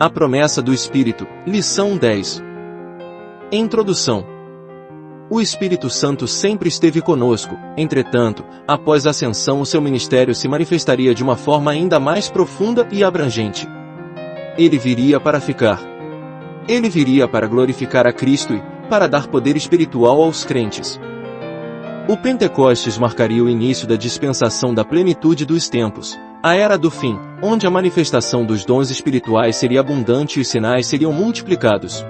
A promessa do Espírito, lição 10. Introdução. O Espírito Santo sempre esteve conosco, entretanto, após a ascensão o seu ministério se manifestaria de uma forma ainda mais profunda e abrangente. Ele viria para ficar. Ele viria para glorificar a Cristo e para dar poder espiritual aos crentes. O Pentecostes marcaria o início da dispensação da plenitude dos tempos, a era do fim, onde a manifestação dos dons espirituais seria abundante e os sinais seriam multiplicados.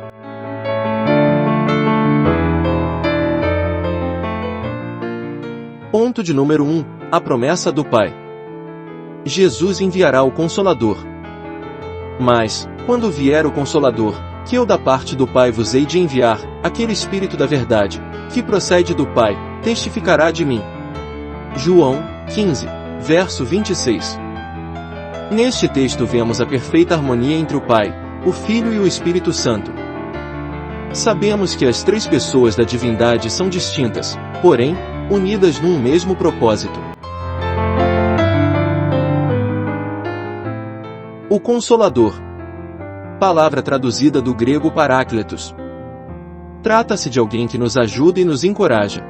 Ponto de número 1. A promessa do Pai. Jesus enviará o Consolador. Mas, quando vier o Consolador, que eu da parte do Pai vos hei de enviar, aquele Espírito da verdade, que procede do Pai, testificará de mim. João 15, verso 26. Neste texto vemos a perfeita harmonia entre o Pai, o Filho e o Espírito Santo. Sabemos que as três pessoas da divindade são distintas, porém, unidas num mesmo propósito. O Consolador. Palavra traduzida do grego parácletos. Trata-se de alguém que nos ajuda e nos encoraja.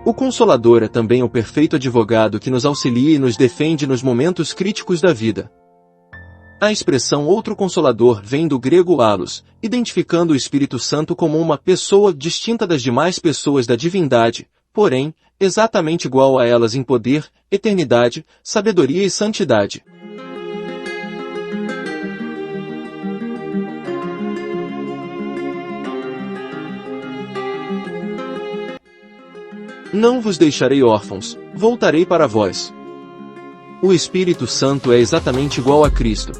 O Consolador é também o perfeito advogado que nos auxilia e nos defende nos momentos críticos da vida. A expressão outro Consolador vem do grego allos, identificando o Espírito Santo como uma pessoa distinta das demais pessoas da divindade, porém, exatamente igual a elas em poder, eternidade, sabedoria e santidade. Não vos deixarei órfãos, voltarei para vós. O Espírito Santo é exatamente igual a Cristo.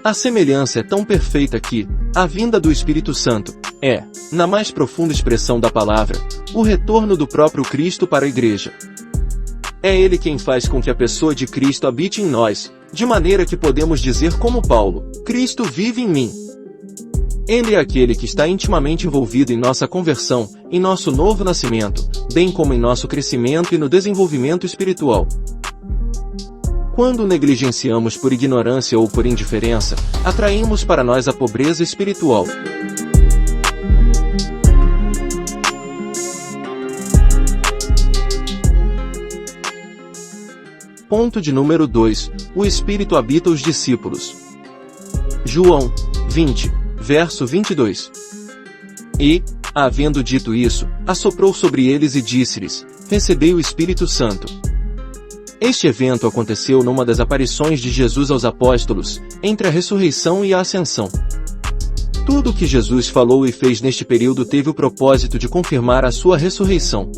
A semelhança é tão perfeita que, a vinda do Espírito Santo, é, na mais profunda expressão da palavra, o retorno do próprio Cristo para a Igreja. É Ele quem faz com que a pessoa de Cristo habite em nós, de maneira que podemos dizer como Paulo, Cristo vive em mim. Ele é aquele que está intimamente envolvido em nossa conversão, em nosso novo nascimento, bem como em nosso crescimento e no desenvolvimento espiritual. Quando negligenciamos por ignorância ou por indiferença, atraímos para nós a pobreza espiritual. Ponto de número 2. O Espírito habita os discípulos. João 20, verso 22. E, havendo dito isso, assoprou sobre eles e disse-lhes: Recebei o Espírito Santo. Este evento aconteceu numa das aparições de Jesus aos apóstolos, entre a ressurreição e a ascensão. Tudo o que Jesus falou e fez neste período teve o propósito de confirmar a sua ressurreição.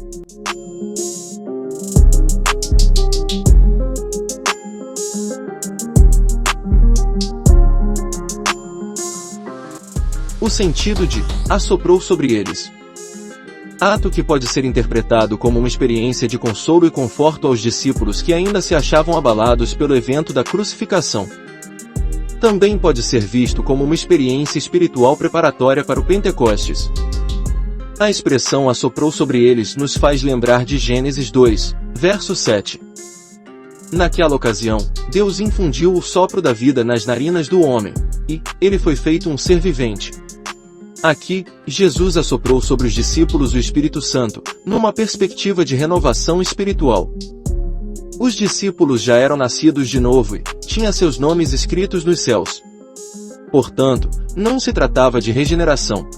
O sentido de assoprou sobre eles. Ato que pode ser interpretado como uma experiência de consolo e conforto aos discípulos que ainda se achavam abalados pelo evento da crucificação. Também pode ser visto como uma experiência espiritual preparatória para o Pentecostes. A expressão assoprou sobre eles nos faz lembrar de Gênesis 2, verso 7. Naquela ocasião, Deus infundiu o sopro da vida nas narinas do homem, e ele foi feito um ser vivente. Aqui, Jesus assoprou sobre os discípulos o Espírito Santo, numa perspectiva de renovação espiritual. Os discípulos já eram nascidos de novo e tinham seus nomes escritos nos céus. Portanto, não se tratava de regeneração.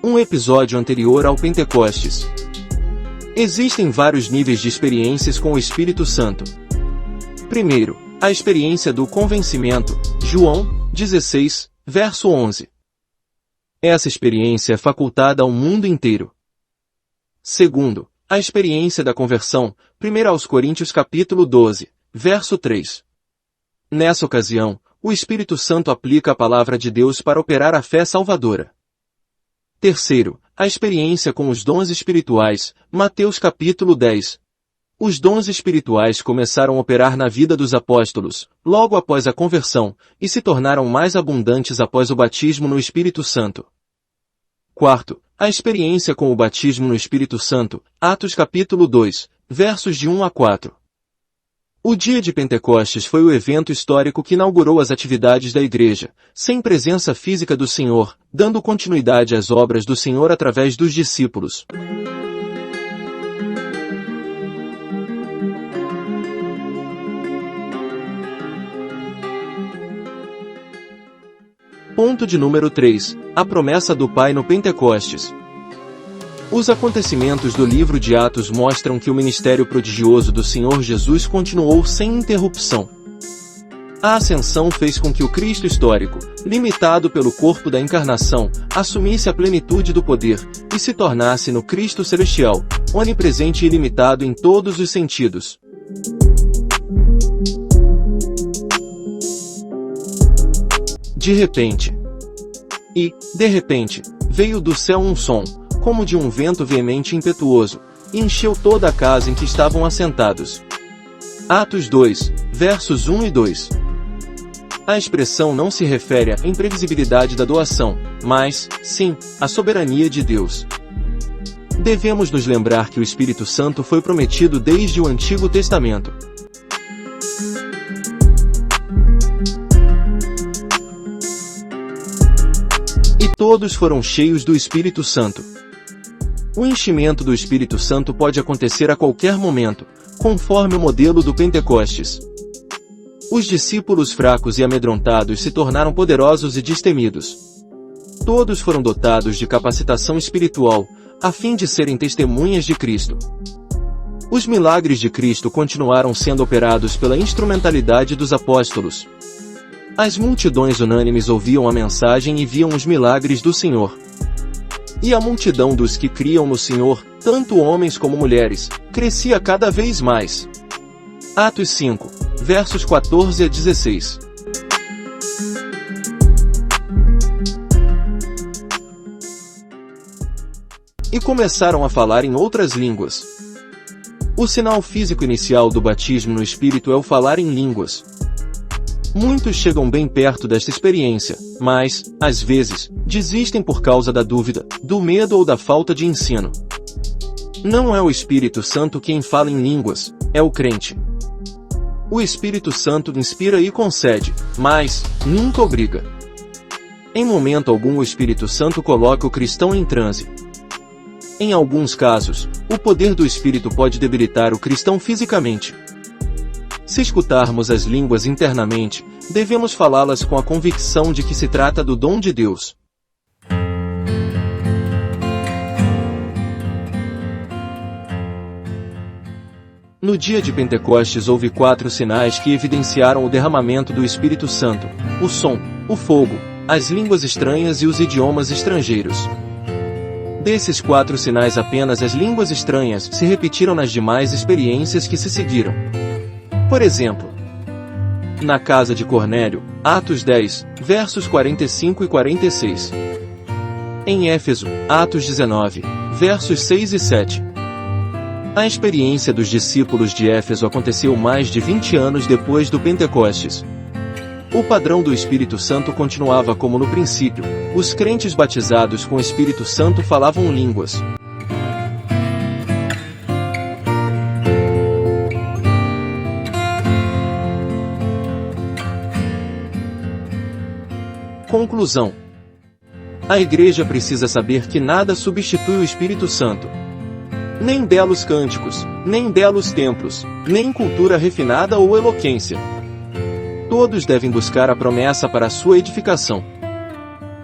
Um episódio anterior ao Pentecostes. Existem vários níveis de experiências com o Espírito Santo. Primeiro, a experiência do convencimento, João 16, verso 11. Essa experiência é facultada ao mundo inteiro. Segundo, a experiência da conversão, 1 Coríntios capítulo 12, verso 3. Nessa ocasião, o Espírito Santo aplica a palavra de Deus para operar a fé salvadora. Terceiro, a experiência com os dons espirituais, Mateus capítulo 10. Os dons espirituais começaram a operar na vida dos apóstolos, logo após a conversão, e se tornaram mais abundantes após o batismo no Espírito Santo. Quarto, A experiência com o batismo no Espírito Santo, Atos capítulo 2, versos de 1 a 4. O dia de Pentecostes foi o evento histórico que inaugurou as atividades da Igreja, sem presença física do Senhor, dando continuidade às obras do Senhor através dos discípulos. Ponto de número 3. A promessa do Pai no Pentecostes. Os acontecimentos do livro de Atos mostram que o ministério prodigioso do Senhor Jesus continuou sem interrupção. A ascensão fez com que o Cristo histórico, limitado pelo corpo da encarnação, assumisse a plenitude do poder, e se tornasse no Cristo celestial, onipresente e ilimitado em todos os sentidos. De repente. De repente, veio do céu um som, como de um vento veemente e impetuoso, e encheu toda a casa em que estavam assentados. Atos 2, versos 1 e 2. A expressão não se refere à imprevisibilidade da doação, mas, sim, à soberania de Deus. Devemos nos lembrar que o Espírito Santo foi prometido desde o Antigo Testamento. E todos foram cheios do Espírito Santo. O enchimento do Espírito Santo pode acontecer a qualquer momento, conforme o modelo do Pentecostes. Os discípulos fracos e amedrontados se tornaram poderosos e destemidos. Todos foram dotados de capacitação espiritual, a fim de serem testemunhas de Cristo. Os milagres de Cristo continuaram sendo operados pela instrumentalidade dos apóstolos. As multidões unânimes ouviam a mensagem e viam os milagres do Senhor. E a multidão dos que criam no Senhor, tanto homens como mulheres, crescia cada vez mais. Atos 5, versos 14 a 16. E começaram a falar em outras línguas. O sinal físico inicial do batismo no Espírito é o falar em línguas. Muitos chegam bem perto desta experiência, mas, às vezes, desistem por causa da dúvida, do medo ou da falta de ensino. Não é o Espírito Santo quem fala em línguas, é o crente. O Espírito Santo inspira e concede, mas nunca obriga. Em momento algum o Espírito Santo coloca o cristão em transe. Em alguns casos, o poder do Espírito pode debilitar o cristão fisicamente. Se escutarmos as línguas internamente, devemos falá-las com a convicção de que se trata do dom de Deus. No dia de Pentecostes houve 4 sinais que evidenciaram o derramamento do Espírito Santo: o som, o fogo, as línguas estranhas e os idiomas estrangeiros. Desses 4 sinais apenas as línguas estranhas se repetiram nas demais experiências que se seguiram. Por exemplo, na casa de Cornélio, Atos 10, versos 45 e 46. Em Éfeso, Atos 19, versos 6 e 7. A experiência dos discípulos de Éfeso aconteceu mais de 20 anos depois do Pentecostes. O padrão do Espírito Santo continuava como no princípio: os crentes batizados com o Espírito Santo falavam línguas. Conclusão: a Igreja precisa saber que nada substitui o Espírito Santo. Nem belos cânticos, nem belos templos, nem cultura refinada ou eloquência. Todos devem buscar a promessa para a sua edificação.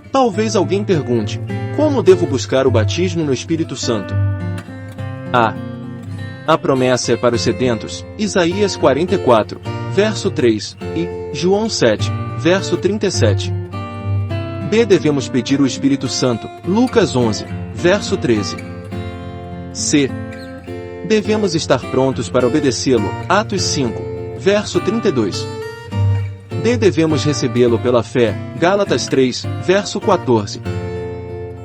Talvez alguém pergunte: como devo buscar o batismo no Espírito Santo? A promessa é para os sedentos, Isaías 44, verso 3, e João 7, verso 37. B. Devemos pedir o Espírito Santo, Lucas 11, verso 13. C. Devemos estar prontos para obedecê-lo, Atos 5, verso 32. D. Devemos recebê-lo pela fé, Gálatas 3, verso 14.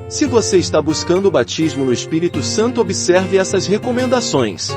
Se você está buscando o batismo no Espírito Santo, observe essas recomendações.